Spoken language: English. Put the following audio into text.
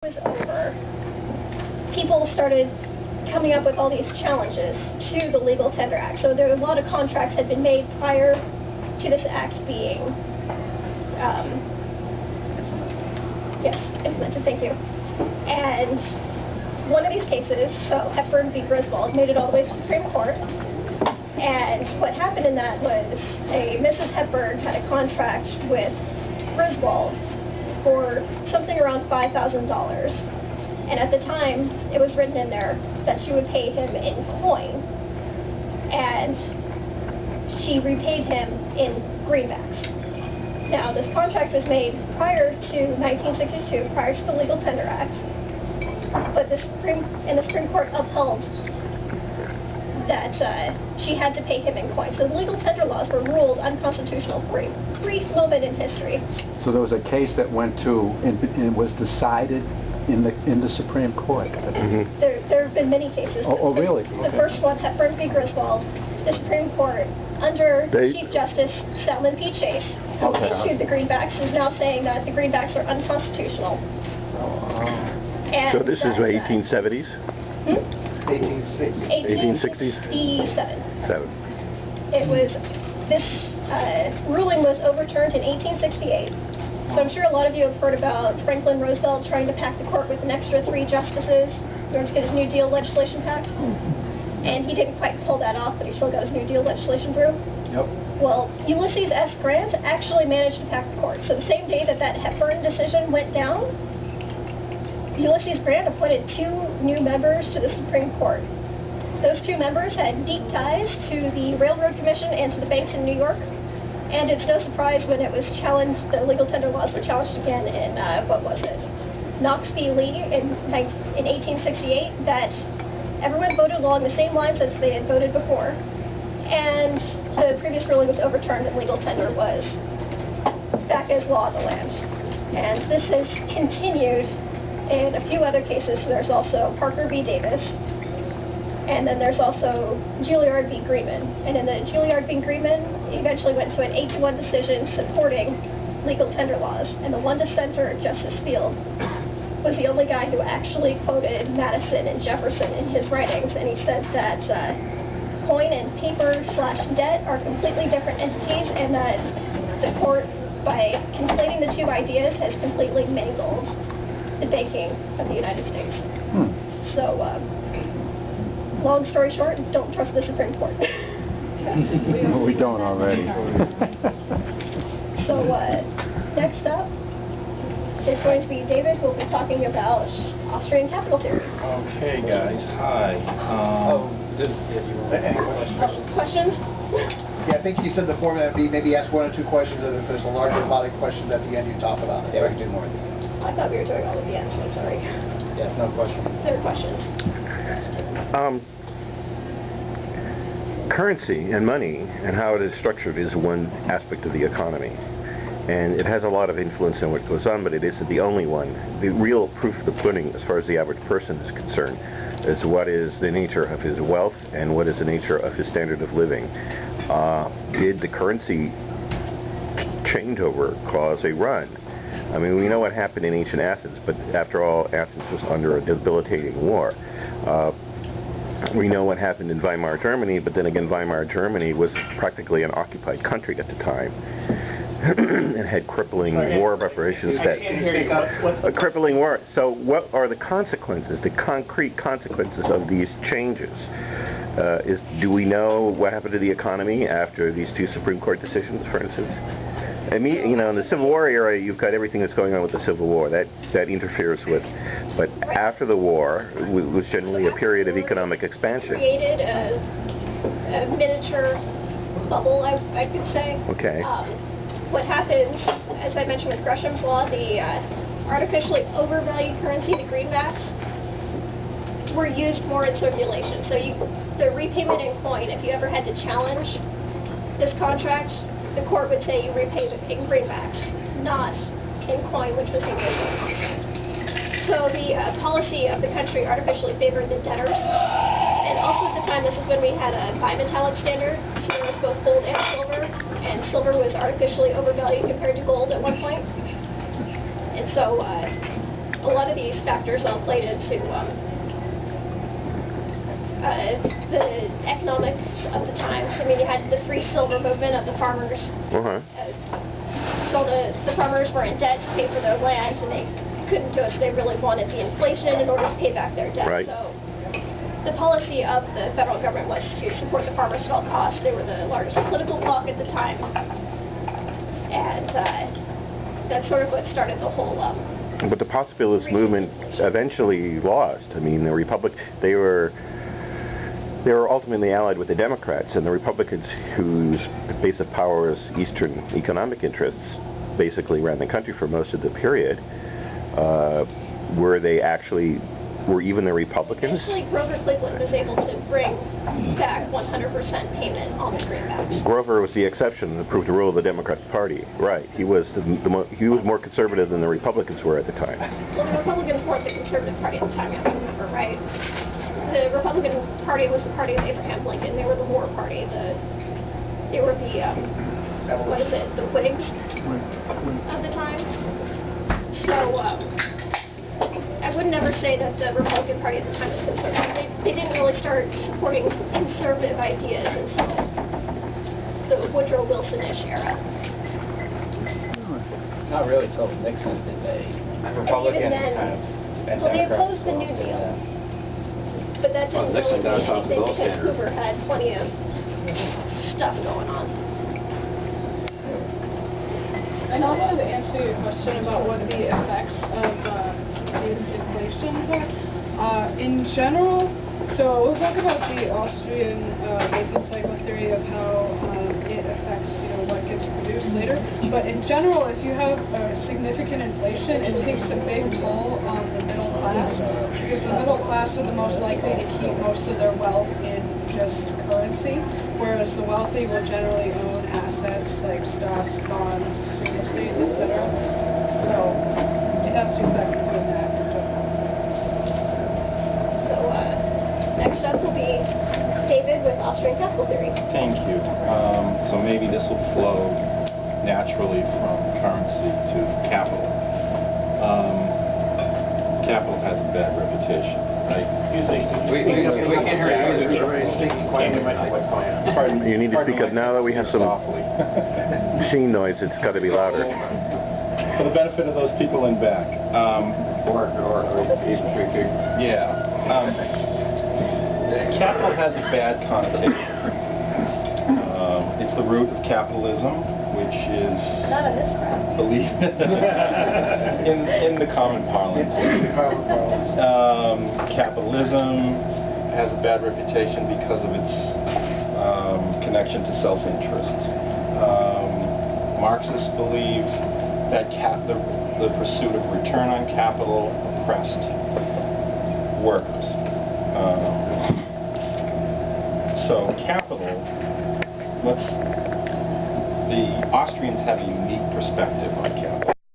Was over, people started coming up with all these challenges to the Legal Tender Act. So there were a lot of contracts had been made prior to this act being implemented. Thank you. And one of these cases, so Hepburn v. Griswold, made it all the way to the Supreme Court. And what happened in that was Mrs. Hepburn had a contract with Griswold for something around $5,000. And at the time, it was written in there that she would pay him in coin, and she repaid him in greenbacks. Now, this contract was made prior to 1962, prior to the Legal Tender Act, but the Supreme Court upheld that she had to pay him in coin. So the legal tender laws were ruled unconstitutional for a brief moment in history. So there was a case that went to and was decided in the Supreme Court. Mm-hmm. There have been many cases. Oh, really? The first one, Hepburn v. Griswold, the Supreme Court, under Chief Justice Salmon P. Chase, who issued the greenbacks, is now saying that the greenbacks are unconstitutional. And so this is 1870s? 1867. This ruling was overturned in 1868. So I'm sure a lot of you have heard about Franklin Roosevelt trying to pack the court with an extra 3 justices in order to get his New Deal legislation passed. And he didn't quite pull that off, but he still got his New Deal legislation through. Yep. Well, Ulysses S. Grant actually managed to pack the court. So the same day that Hepburn decision went down, Ulysses Grant appointed 2 new members to the Supreme Court. Those 2 members had deep ties to the Railroad Commission and to the banks in New York. And it's no surprise when it was challenged, the legal tender laws were challenged again in, Knox v. Lee in 1868, that everyone voted along the same lines as they had voted before. And the previous ruling was overturned and legal tender was back as law of the land. And this has continued in a few other cases. There's also Parker v. Davis, and then there's also Juilliard v. Greenman. And in the Juilliard v. Greenman, it eventually went to an 8-to-1 decision supporting legal tender laws. And the one dissenter, Justice Field, was the only guy who actually quoted Madison and Jefferson in his writings. And he said that coin and paper/debt are completely different entities, and that the court, by conflating the 2 ideas, has completely mangled the banking of the United States. So, long story short, don't trust the Supreme Court. We don't already. So, next up is going to be David, who will be talking about Austrian capital theory. Okay, guys. Hi. Questions? Yeah, I think you said the format would be maybe ask 1 or 2 questions, and if there's a larger body of questions at the end, you talk about it. Yeah, we can do more at the end. I thought we were doing all at the end, so sorry. Yeah, no questions. There are questions. Currency and money and how it is structured is one aspect of the economy. And it has a lot of influence on what goes on, but it isn't the only one. The real proof of the pudding, as far as the average person is concerned, is what is the nature of his wealth and what is the nature of his standard of living. Did the currency changeover cause a run? I mean, we know what happened in ancient Athens, but after all, Athens was under a debilitating war. We know what happened in Weimar Germany, but then again, Weimar Germany was practically an occupied country at the time. And had crippling war reparations. A crippling war. So what are the consequences, the concrete consequences of these changes? Do we know what happened to the economy after these 2 Supreme Court decisions, for instance? I mean, in the Civil War era, you've got everything that's going on with the Civil War. That interferes with. But after the war, it was generally a period of economic expansion. Created a miniature bubble, I could say. Okay. What happens, as I mentioned with Gresham's law, the artificially overvalued currency, the greenbacks, were used more in circulation. So the repayment in coin, if you ever had to challenge this contract, the court would say you repay in greenbacks, not in coin, which was illegal. So the policy of the country artificially favored the debtors. And also at the time, this is when we had a bimetallic standard, so there was both gold and silver was artificially overvalued compared to gold at one point. And so a lot of these factors all played into the economics of the times. I mean, you had the free silver movement of the farmers. So the farmers were in debt to pay for their land, and they couldn't do it, so they really wanted the inflation in order to pay back their debt. Right. So the policy of the federal government was to support the farmers at all costs. They were the largest political bloc at the time, and that's sort of what started the whole. But the populist movement eventually lost. I mean, the they were ultimately allied with the Democrats, and the Republicans, whose base of power is Eastern economic interests, basically ran the country for most of the period. Were even the Republicans? Actually, Grover Cleveland was able to bring back 100% payment on the greenbacks. Grover was the exception that proved to rule the Democratic Party. Right. He was he was more conservative than the Republicans were at the time. Well, the Republicans weren't the conservative party at the time, you have to remember, right? The Republican Party was the party of Abraham Lincoln. They were the war party. They were the, what is it, the Whigs of the time. So, I would never say that the Republican Party at the time was conservative. They didn't really start supporting conservative ideas until the Woodrow Wilson-ish era. Not really until Nixon did they. Republicans then, kind of, and well, they Democrats opposed the as well. New Deal. But that didn't really mean anything because Hoover had plenty of stuff going on. And also to answer your question about what the effects of these inflations are, in general, so we'll talk about the Austrian business cycle theory of how it affects, what gets produced later. But in general, if you have significant inflation, it takes a big toll on the middle class, because the middle class are the most likely to keep most of their wealth in just currency, whereas the wealthy will generally own assets like stocks, bonds, real estate, etc. So it has to affect doing that. So next up will be David with Austrian capital theory. Thank you. So maybe this will flow naturally from currency to capital. Capital has a bad reputation, right? Excuse me. We can hear you. Pardon me. You need to speak up now that we have some Softly. machine noise. It's got to be louder. For the benefit of those people in back. Capital has a bad connotation. It's the root of capitalism, which is Not on this crowd. believed in the common parlance. Capitalism has a bad reputation because of its connection to self-interest. Marxists believe that the pursuit of return on capital oppressed workers. So capital, the Austrians have a unique perspective on capital.